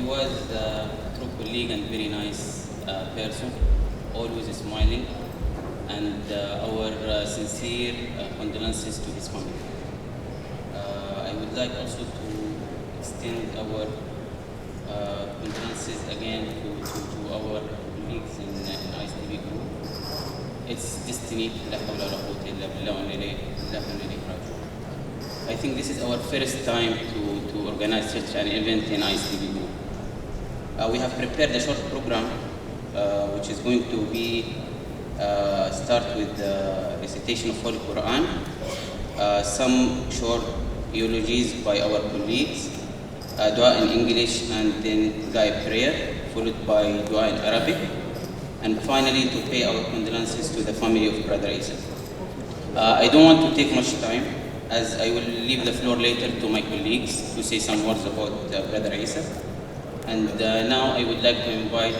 was a true colleague and very nice person, always smiling, and our sincere condolences to his family. I would like also to extend our condolences again to our colleagues in IsDB Group. It's destiny. لا حول ولا قوة إلا بالله وإنا إليه راجعون. I think this is our first time to organize such an event in IsDB Group. We have prepared a short program which is going to be start with the recitation of Holy Quran, some short eulogies by our colleagues, dua in English, and then guide prayer, followed by dua in Arabic, and finally to pay our condolences to the family of Brother Issa. I don't want to take much time, as I will leave the floor later to my colleagues to say some words about Brother Issa. And now I would like to invite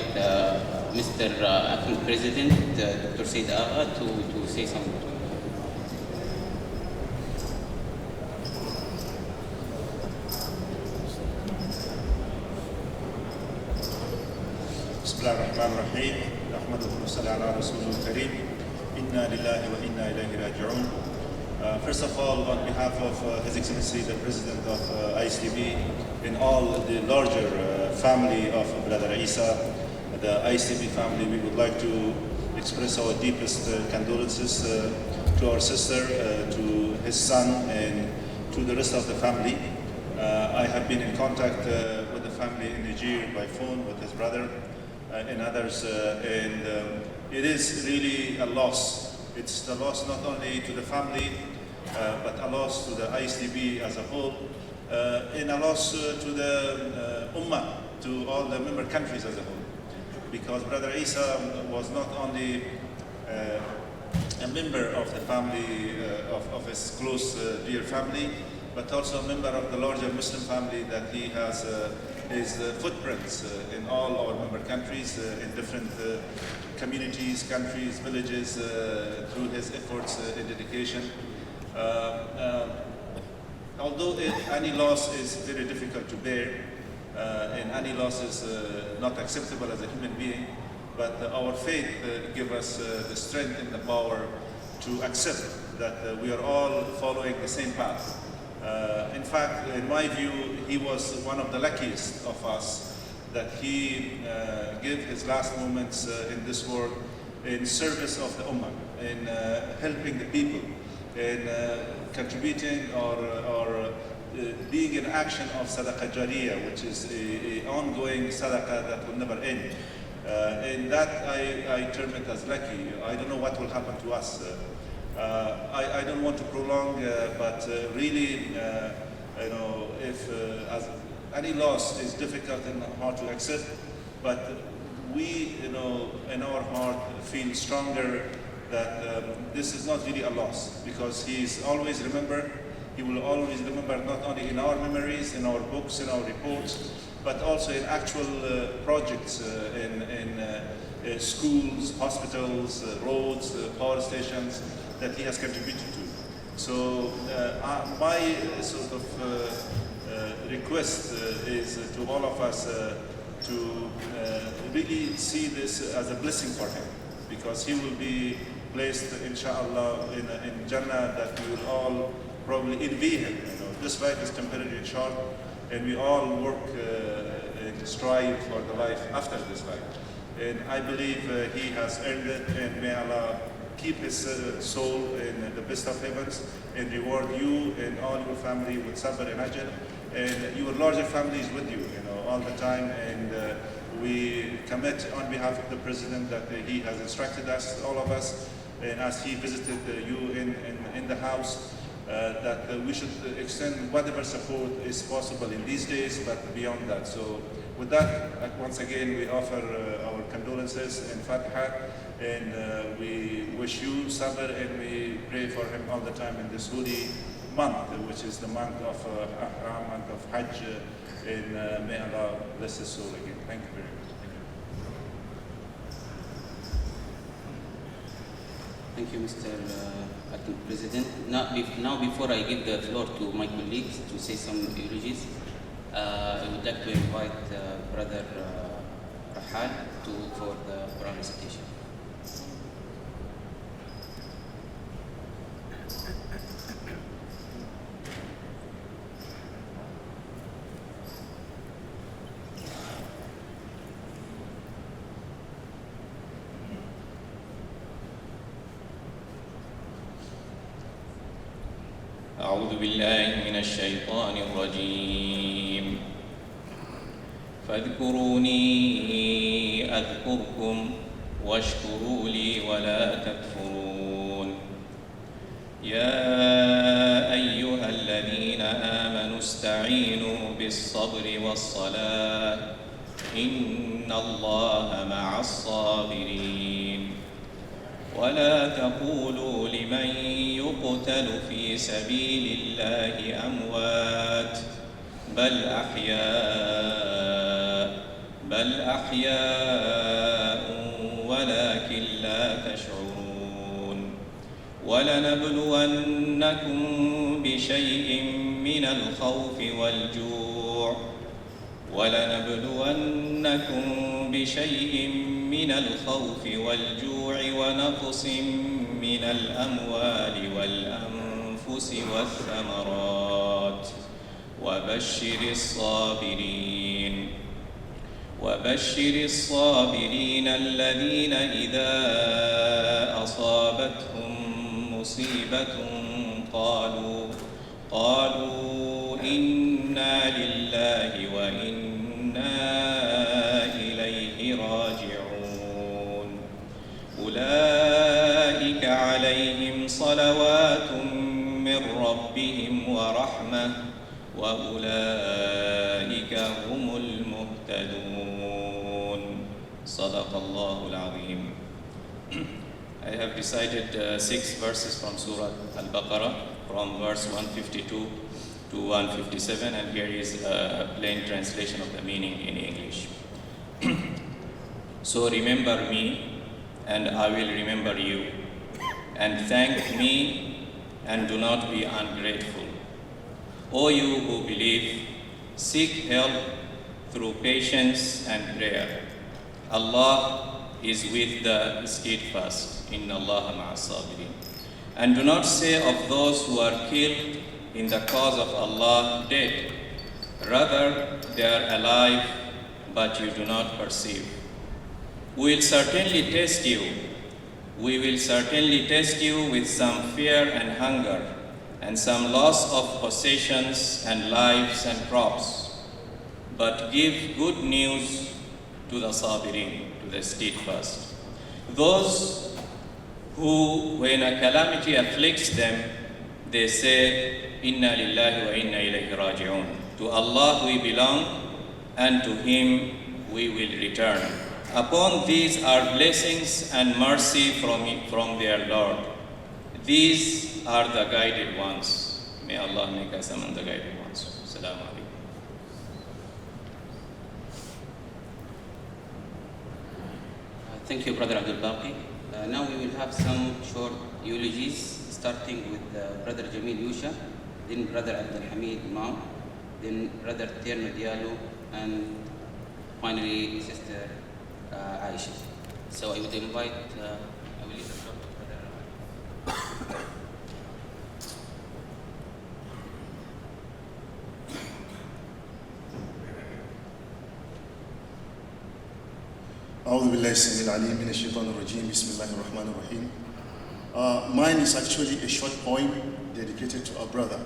Mr. Acting President, Dr. Said Agha, to say something. بسم الله الرحمن الرحيم نحمده ونصلي على رسوله الكريم إنا لله وإنا إليه راجعون. First of all, on behalf of His Excellency the President of IsDB and all the larger family of Brother Issa, the IsDB family, we would like to express our deepest condolences to our sister, to his son, and to the rest of the family. I have been in contact with the family in Niger by phone with his brother and others, and it is really a loss. It's the loss not only to the family, but a loss to the IsDB as a whole, and a loss to the Ummah, to all the member countries as a whole. Because Brother Issa was not only a member of the family, of his close, dear family, but also a member of the larger Muslim family, that he has his footprints in all our member countries, in different communities, countries, villages, through his efforts and dedication. Although any loss is very difficult to bear, and any loss is not acceptable as a human being, but our faith gives us the strength and the power to accept that we are all following the same path. In fact, in my view, he was one of the luckiest of us that he gave his last moments in this world in service of the Ummah, in helping the people, in contributing or being in action of Sadaqah Jariyah, which is an ongoing Sadaqah that will never end. And that I term it as lucky. I don't know what will happen to us. I don't want to prolong, but really, if as any loss is difficult and hard to accept, but we, in our heart, feel stronger that this is not really a loss, because he is always remembered. He will always remember, not only in our memories, in our books, in our reports, but also in actual projects, in schools, hospitals, roads, power stations that he has contributed to. So my sort of request is to all of us to really see this as a blessing for him, because he will be placed, inshallah, in Jannah, that we will all probably envy him. This life is temporary and short, and we all work and strive for the life after this life. And I believe he has earned it, and may Allah keep his soul in the best of heavens and reward you and all your family with sabr and ajr, and your larger family is with you, all the time. And we commit on behalf of the President that he has instructed us, all of us, and as he visited you in the house, that we should extend whatever support is possible in these days, but beyond that. So with that, once again, we offer our condolences and Fatiha, and we wish you sabr, and we pray for him all the time in this holy month, which is the month of Ahram, month of Hajj, and may Allah bless his soul again. Thank you very much. Thank you, Mr. Acting President. Now, before I give the floor to my colleagues to say some eulogies, I would like to invite Brother Rahal for the Quran recitation. أعوذ بالله من الشيطان الرجيم فاذكروني أذكركم واشكروا لي ولا تكفرون يا أيها الذين آمنوا استعينوا بالصبر والصلاة إن الله مع الصابرين ولا تقولوا لمن يقتل في سبيل الله أموات بل أحياء ولكن لا تشعرون ولنبلونكم بشيء من الخوف والجوع ونقص من الأموال والأنفس والثمرات وبشر الصابرين الذين إذا أصابتهم مصيبة قالوا إنا لله وإنا إليه راجعون أولئك عليهم صلوات من ربهم ورحمة وأولئك هم المهتدون صدق الله العظيم. I have recited 6 verses from Surah Al-Baqarah from verse 152 to 157, and here is a plain translation of the meaning in English. So remember me and I will remember you, and thank me and do not be ungrateful. O you who believe, seek help through patience and prayer. Allah is with the steadfast. Inna Allaha ma'as sabirin. And do not say of those who are killed in the cause of Allah dead. Rather, they are alive, but you do not perceive. We will certainly test you with some fear and hunger, and some loss of possessions and lives and crops. But give good news to the sabirin, to the steadfast. Those who, when a calamity afflicts them, they say, Inna lillahi wa inna ilayhi raji'un. To Allah we belong, and to Him we will return. Upon these are blessings and mercy from their Lord. These are the guided ones. May Allah make us among the guided ones. Assalamu alaikum. Thank you, Brother Abdul Baqi. Now we will have some short eulogies, starting with Brother Jamil Yusha, then Brother Abdul Hamid Imam, then Brother Tierno Diallo, and finally Sister Aisha. So I would invite, I will leave the floor to Brother. أعوذ بالله السميع العليم من الشيطان الرجيم بسم الله الرحمن الرحيم. Mine is actually a short poem dedicated to our brother.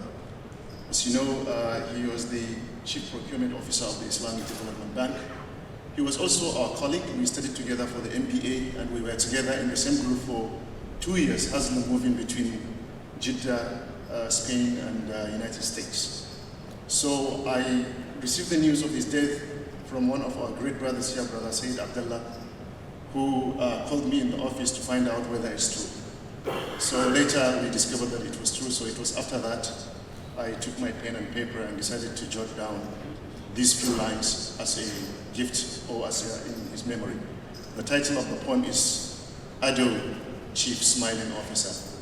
As you know, he was the Chief Procurement Officer of the Islamic Development Bank. He was also our colleague. We studied together for the MBA, and we were together in the same group for 2 years, hustling, moving between Jeddah, Spain, and United States. So I received the news of his death from one of our great brothers here, Brother Sayyid Abdullah, who called me in the office to find out whether it's true. So later we discovered that it was true, so it was after that I took my pen and paper and decided to jot down these few lines as a gift or as in his memory. The title of the poem is Ado, Chief Smiling Officer.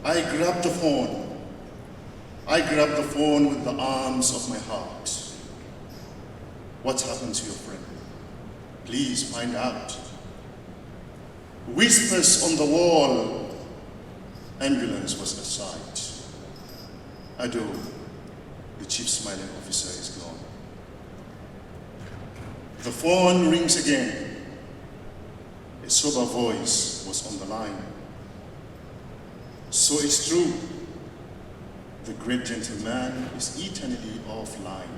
I grabbed the phone. I grabbed the phone with the arms of my heart. What happened to your friend? Please find out. Whispers on the wall. Ambulance was at sight. Ado, the chief smiling officer is gone. The phone rings again. A sober voice was on the line. So it's true. The great gentleman is eternally offline.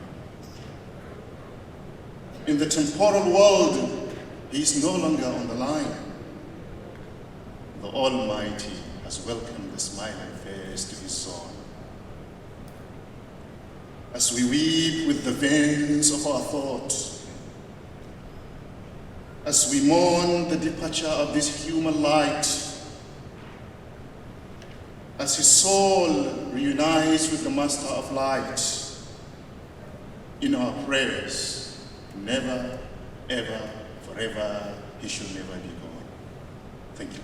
In the temporal world, he is no longer on the line. The Almighty has welcomed the smiling face to his son. As we weep with the veins of our thoughts, as we mourn the departure of this human light, as his soul reunites with the Master of Light, in our prayers, never, ever, forever, he should never be gone. Thank you.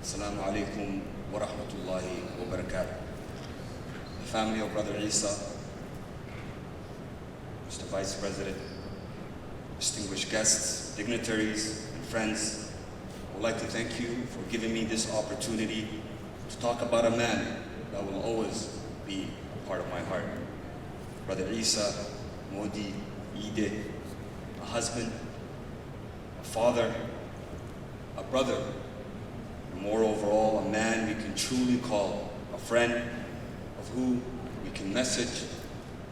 Assalamu alaikum wa rahmatullahi wa barakatuh. The family of Brother Issa, Mr. Vice President, distinguished guests, dignitaries, and friends, I would like to thank you for giving me this opportunity to talk about a man that will always be a part of my heart. Brother Issa-Mod Ide, a husband, a father, a brother, and moreover all, a man we can truly call a friend, of who we can message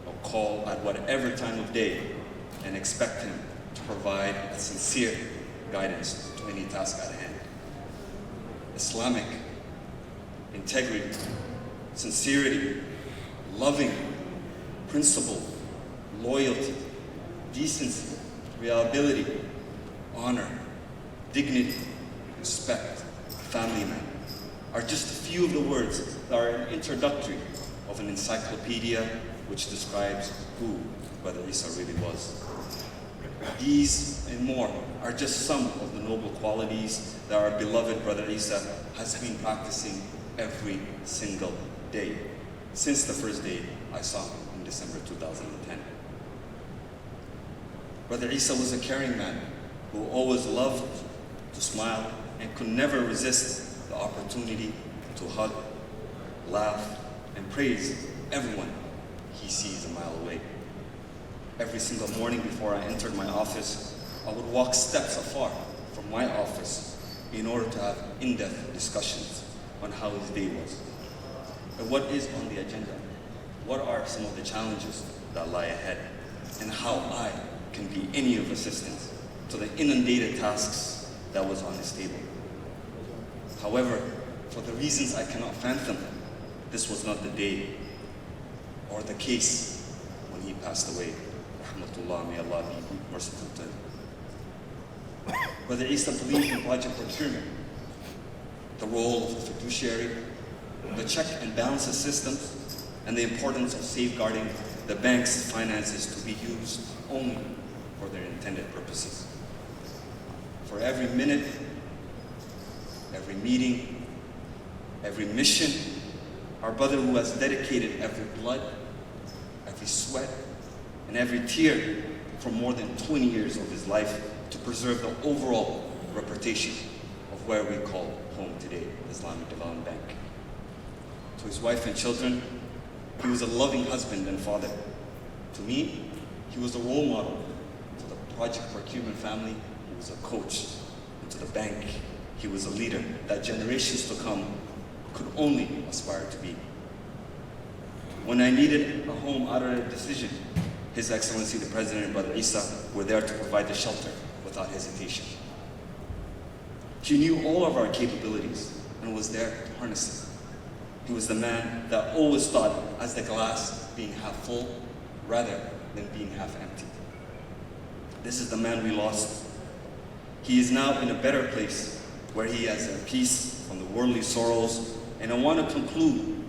or call at whatever time of day and expect him to provide a sincere guidance to any task at hand. Islamic integrity, sincerity, loving, principle, loyalty, decency, reliability, honor, dignity, respect, family man are just a few of the words that are an introductory of an encyclopedia which describes who Brother Issa really was. These and more are just some of the noble qualities that our beloved Brother Issa has been practicing every single day since the first day I saw him in December 2010. Brother Issa was a caring man who always loved to smile and could never resist the opportunity to hug, laugh, and praise everyone he sees a mile away. Every single morning before I entered my office, I would walk steps afar from my office in order to have in-depth discussions on how his day was. And what is on the agenda? What are some of the challenges that lie ahead? And how I can be any of assistance to the inundated tasks that was on his table. However, for the reasons I cannot fathom, this was not the day or the case when he passed away. Rahmatullah, may Allah be merciful to him. Brother Issa believed in project procurement, the role of the fiduciary, the check and balances system, and the importance of safeguarding the bank's finances to be used only for their intended purposes. For every minute, every meeting, every mission, our brother who has dedicated every blood, every sweat, and every tear for more than 20 years of his life to preserve the overall reputation of where we call home today, Islamic Development Bank. To his wife and children, he was a loving husband and father. To me, he was a role model. To the project procurement family, he was a coach. And to the bank, he was a leader that generations to come could only aspire to be. When I needed a home out of a decision, His Excellency the President and Brother Issa were there to provide the shelter without hesitation. He knew all of our capabilities and was there to harness them. He was the man that always thought as the glass being half full rather than being half empty. This is the man we lost He is now in a better place where he has peace from the worldly sorrows. And I want to conclude,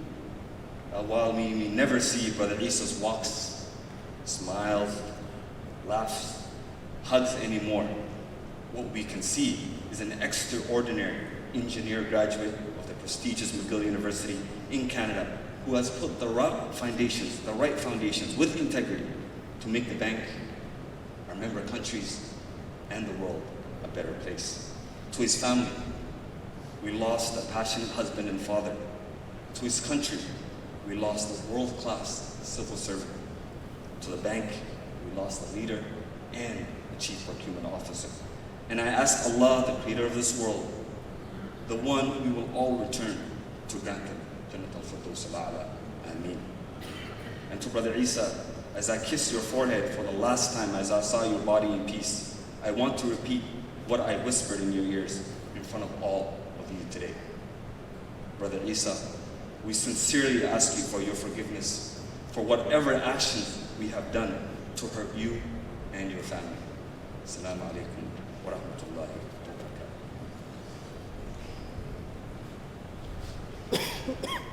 while we may never see Brother Issa's walks, smiles, laughs, hugs anymore, what we can see is an extraordinary engineer graduate of the prestigious McGill University in Canada who has put the right foundations with integrity to make the bank, our member countries, and the world a better place. To his family, we lost a passionate husband and father. To his country, we lost a world-class civil servant. To the bank, we lost a leader and a chief procurement officer. And I ask Allah, the creator of this world, the one we will all return, to grant him Jannat al-Firdaus al-A'la. Ameen. And to Brother Issa, as I kiss your forehead for the last time as I saw your body in peace, I want to repeat what I whispered in your ears in front of all of you today. Brother Issa, we sincerely ask you for your forgiveness for whatever actions we have done to hurt you and your family. Assalamu alaikum wa rahmatullahi wa barakatuh.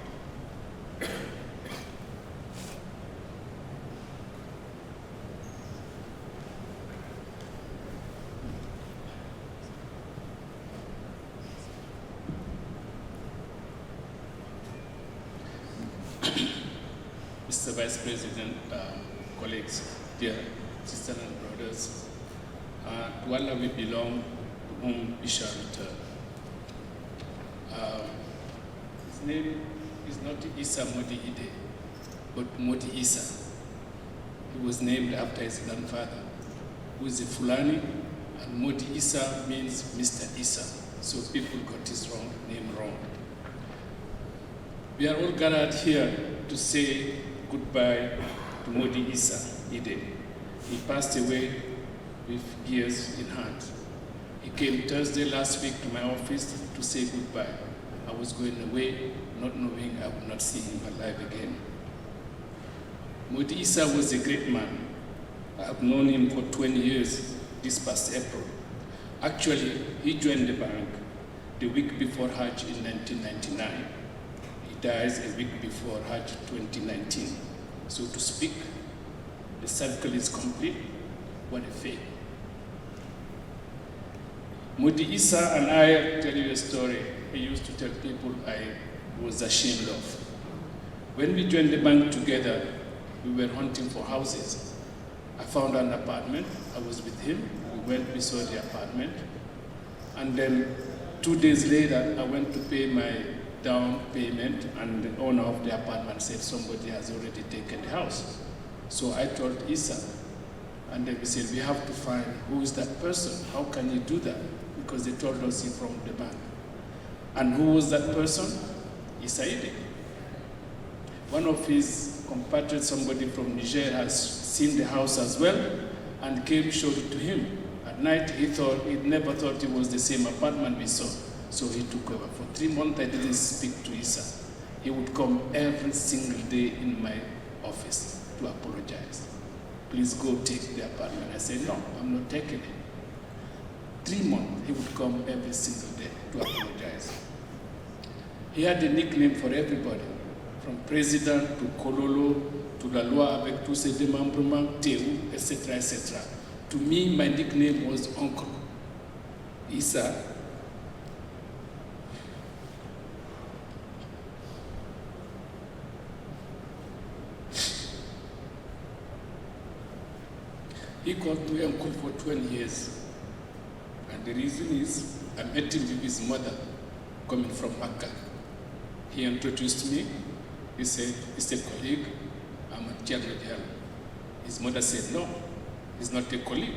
Mr. Vice President, colleagues, dear sisters and brothers, to Allah we belong, to whom we shall return. His name is not Issa-Mod Ide, but Mod Issa. He was named after his grandfather, who is a Fulani, and Mod Issa means Mr. Issa, so people got his name wrong. We are all gathered here to say goodbye to Mod Issa-Ide. He passed away with years in hand. He came Thursday last week to my office to say goodbye. I was going away, not knowing I would not see him alive again. Mod Issa was a great man. I have known him for 20 years this past April. Actually, he joined the bank the week before Hajj in 1999. Dies a week before Hajj 2019. So to speak, the circle is complete. What a fate. Mod Issa and I tell you a story I used to tell people I was ashamed of. When we joined the bank together, we were hunting for houses. I found an apartment. I was with him. We saw the apartment. And then 2 days later, I went to pay my down payment, and the owner of the apartment said somebody has already taken the house. So I told Issa, and then we said, we have to find who is that person. How can you do that? Because they told us he's from the bank. And who was that person? Issa-Ide. One of his compatriots, somebody from Niger, has seen the house as well and came, showed it to him. At night, he never thought it was the same apartment we saw. So he took over. For 3 months, I didn't speak to Issa. He would come every single day in my office to apologize. Please go take the apartment. I said, no, I'm not taking it. 3 months, he would come every single day to apologize. He had a nickname for everybody, from president to Kololo to la loi avec tous ses démembrements, Théo, etc., etc. To me, my nickname was Uncle. Issa. He called me uncle for 20 years. And the reason is, I met him with his mother coming from Makkah. He introduced me. He said, he's a colleague. I'm a General. His mother said, no, he's not a colleague.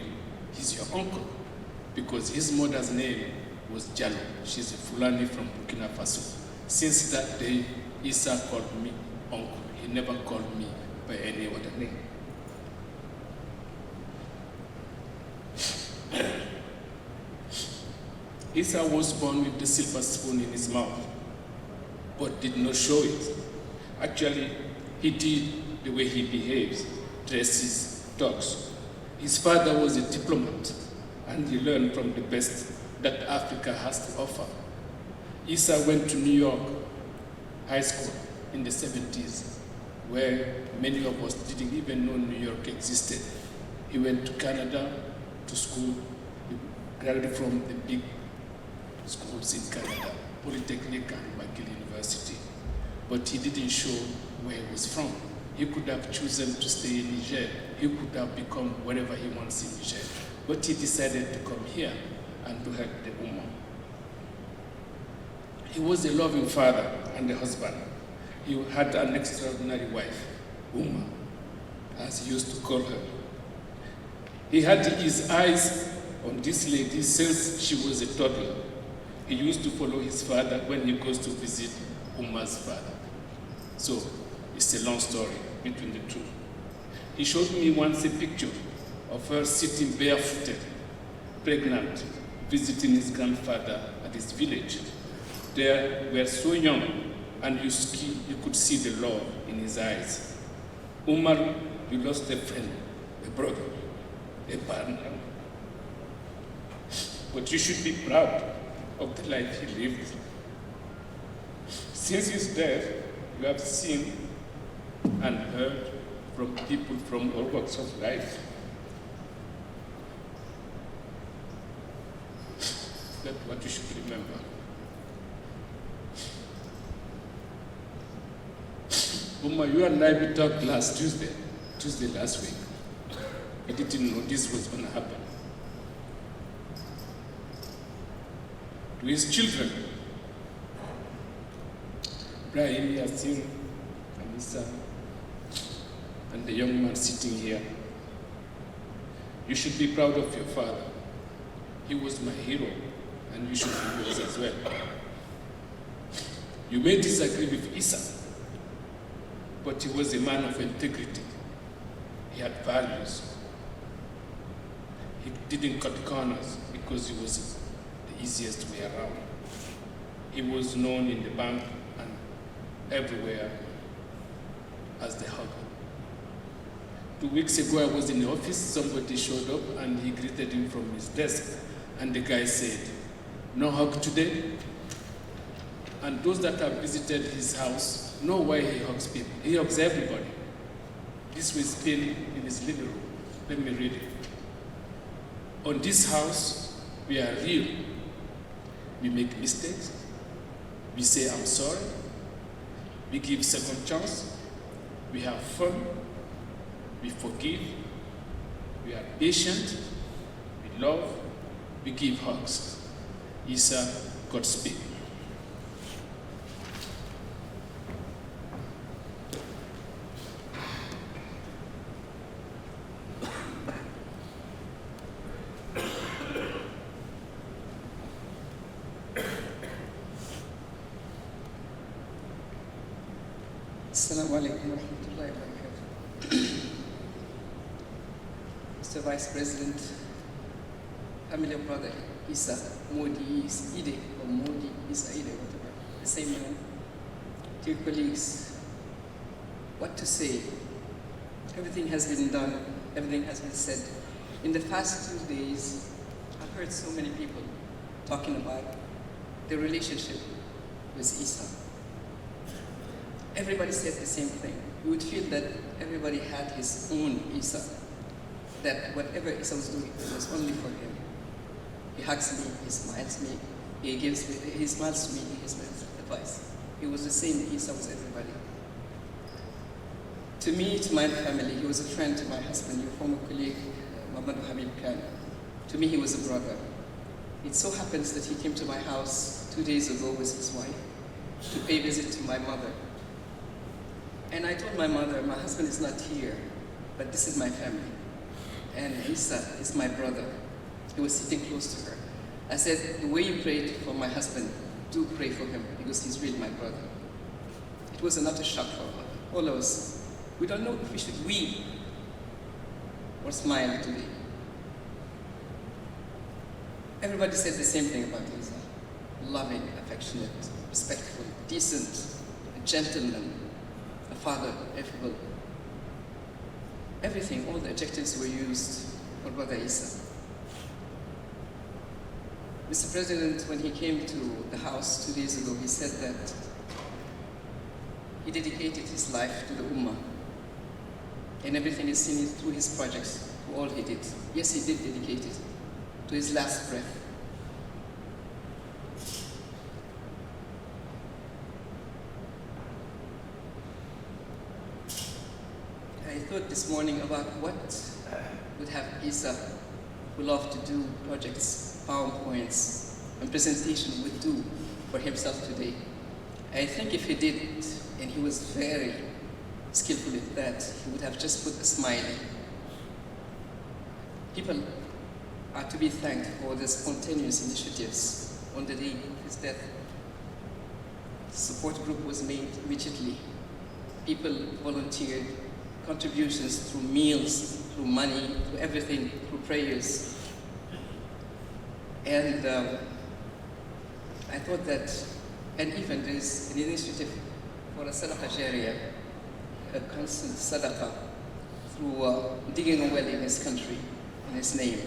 He's your uncle. Because his mother's name was Jallo. She's a Fulani from Burkina Faso. Since that day, Issa called me uncle. He never called me by any other name. Issa was born with the silver spoon in his mouth, but did not show it. Actually, he did the way he behaves, dresses, talks. His father was a diplomat, and he learned from the best that Africa has to offer. Issa went to New York High School in the 70s, where many of us didn't even know New York existed. He went to Canada to school. He graduated from the big schools in Canada, Polytechnic and McGill University. But he didn't show where he was from. He could have chosen to stay in Niger. He could have become whatever he wants in Niger. But he decided to come here and to help the Ummah. He was a loving father and a husband. He had an extraordinary wife, Ummah, as he used to call her. He had his eyes on this lady since she was a toddler. He used to follow his father when he goes to visit Ummah's father. So it's a long story between the two. He showed me once a picture of her sitting barefooted, pregnant, visiting his grandfather at his village. They were so young, and you could see the love in his eyes. Umar, you lost a friend, a brother, a partner. But you should be proud of the life he lived. Since his death, you have seen and heard from people from all walks of life. That's what you should remember. Umar, you and I, we talked last Tuesday last week. I didn't know this was going to happen. To his children, Ibrahim, Yasin, Anissa, and the young man sitting here, you should be proud of your father. He was my hero, and you should be yours as well. You may disagree with Issa, but he was a man of integrity. He had values. He didn't cut corners because he was the easiest way around. He was known in the bank and everywhere as the hugger. 2 weeks ago, I was in the office, somebody showed up and he greeted him from his desk. And the guy said, "No hug today?" And those that have visited his house know why he hugs people. He hugs everybody. This was pinned in his living room. Let me read it. On this house, we are real. We make mistakes. We say, "I'm sorry." We give second chance. We have fun. We forgive. We are patient. We love. We give hugs. Issa, Godspeed. Assalamu alaikum wa rahmatullahi wa barakatuh. Mr. Vice President, family of brother Issa-Mod Ide, or Modi Issa-Ide, whatever, the same name. Dear colleagues, what to say? Everything has been done, everything has been said. In the past 2 days, I've heard so many people talking about the relationship with Issa. Everybody said the same thing. You would feel that everybody had his own Issa, that whatever Issa was doing was only for him. He hugs me, he smiles me, he smiles to me, he gives me advice. He was the same Issa as everybody. To me, to my family, he was a friend to my husband, your former colleague, Muhammad Habib Khan. To me, he was a brother. It so happens that he came to my house 2 days ago with his wife to pay visit to my mother. And I told my mother, my husband is not here, but this is my family. And Issa is my brother. He was sitting close to her. I said, the way you prayed for my husband, do pray for him, because he's really my brother. It was another shock for all of us. We don't know if we should weep or smile today. Everybody said the same thing about Issa. Loving, affectionate, respectful, decent, a gentleman, a father, affable. Everything, all the adjectives were used for Brother Issa. Mr. President, when he came to the House 2 days ago, he said that he dedicated his life to the Ummah. And everything is seen through his projects, to all he did. Yes, he did dedicate it to his last breath. I thought this morning about what would have Issa, who loved to do projects, PowerPoints, and presentation would do for himself today. I think if he did, and he was very skillful at that, he would have just put a smiley. People are to be thanked for the spontaneous initiatives. On the day of his death, the support group was made immediately. People volunteered, contributions through meals, through money, through everything, through prayers. And I thought that, and even there is an initiative for a sadaqah jariyah, a constant sadaqah, through digging a well in his country, in his name.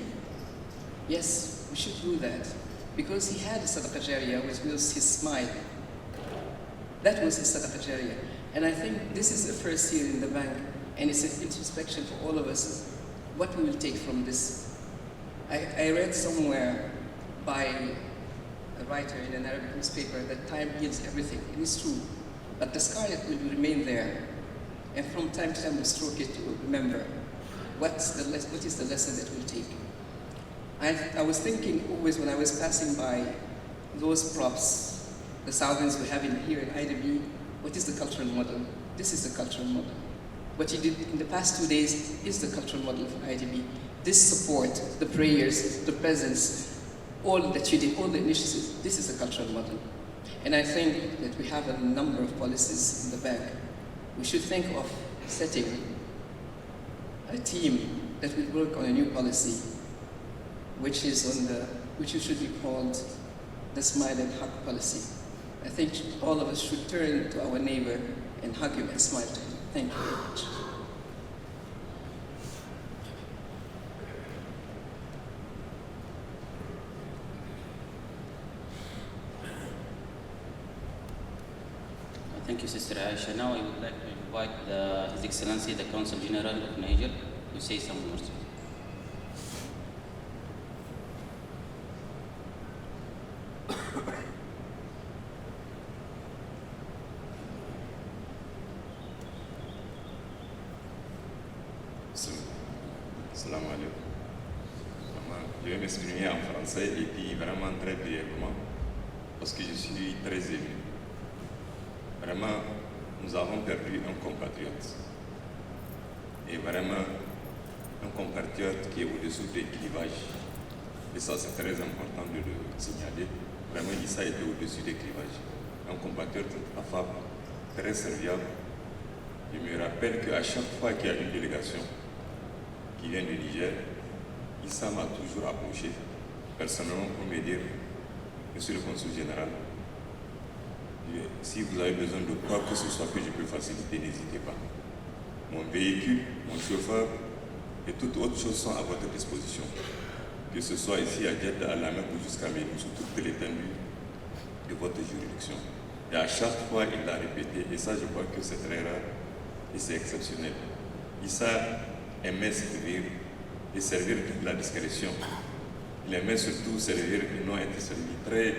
Yes, we should do that, because he had a sadaqah jariyah, which was his smile. That was his sadaqah jariyah. And I think this is the first year in the bank, and it's an introspection for all of us, what we will take from this. I read somewhere by a writer in an Arabic newspaper that time heals everything. It is true, but the scar will remain there. And from time to time we'll stroke it to remember what is the lesson that we'll take. I was thinking always when I was passing by those props, the thousands we have here in IDB, what is the cultural model? This is the cultural model. What you did in the past 2 days is the cultural model for IDB. This support, the prayers, the presence, all that you did, all the initiatives, this is the cultural model. And I think that we have a number of policies in the bank. We should think of setting a team that will work on a new policy, which should be called the Smile and Hug policy. I think all of us should turn to our neighbor and hug him and smile to him. Thank you very much. Thank you, Sister Aisha. Now I would like to invite His Excellency, the Consul General of Niger, to say some words. Salam alaikum. Je vais m'exprimer en français et puis vraiment très brièvement parce que je suis très ému. Vraiment, nous avons perdu un compatriote. Et vraiment, un compatriote qui est au-dessous des clivages. Et ça, c'est très important de le signaler. Vraiment, Issa était au-dessus des clivages. Un compatriote affable, très serviable. Je me rappelle qu'à chaque fois qu'il y a une délégation qui vient du Niger, Issa m'a toujours approché personnellement pour me dire, Monsieur le Consul Général, si vous avez besoin de quoi que ce soit que je peux faciliter, n'hésitez pas. Mon véhicule, mon chauffeur et toutes autres choses sont à votre disposition. Que ce soit ici à Djeddah, à la Mecque ou jusqu'à Médine, sur toute l'étendue de votre juridiction. Et à chaque fois, il l'a répété, et ça, je crois que c'est très rare et c'est exceptionnel. Issa aimait servir et servir avec la discrétion. Il aimait surtout servir et non être servi.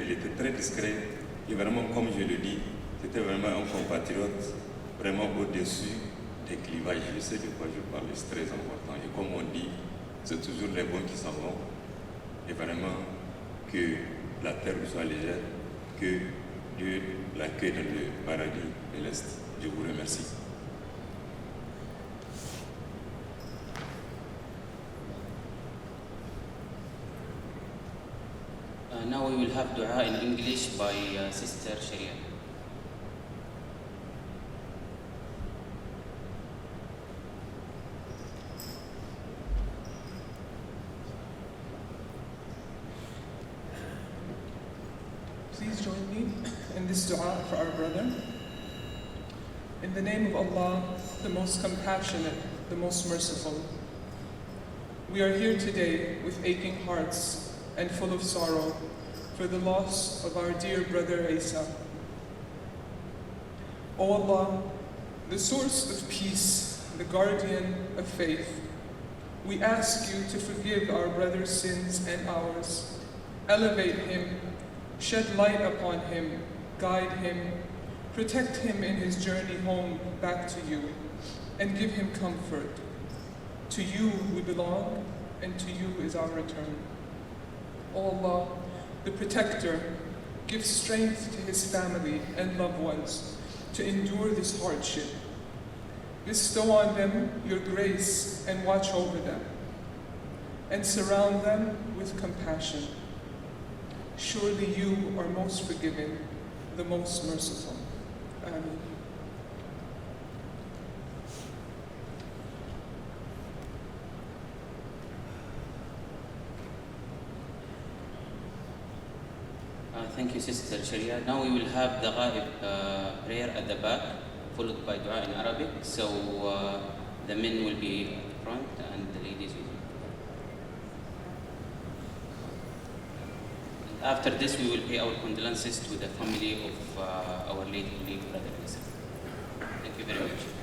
Il était très discret et vraiment, comme je le dis, c'était vraiment un compatriote vraiment au-dessus des clivages. Je sais de quoi je parle, c'est très important. Et comme on dit, c'est toujours les bons qui s'en vont. Et vraiment, que la terre soit légère, que Dieu l'accueille dans le paradis de l'Est. Je vous remercie. Now we will have dua in English by Sister Sharia. Please join me in this dua for our brother. In the name of Allah, the most compassionate, the most merciful. We are here today with aching hearts and full of sorrow for the loss of our dear brother Issa. O Allah, the source of peace, the guardian of faith, we ask you to forgive our brother's sins and ours, elevate him, shed light upon him, guide him, protect him in his journey home back to you, and give him comfort. To you we belong, and to you is our return. O Allah, the protector, give strength to his family and loved ones to endure this hardship. Bestow on them your grace and watch over them, and surround them with compassion. Surely you are most forgiving, the most merciful. Amen. Thank you, Sister Sharia. Now we will have the Ghaib prayer at the back, followed by dua in Arabic. So the men will be at the front and the ladies will be. After this, we will pay our condolences to the family of our late colleague, Brother Issa. Thank you very much.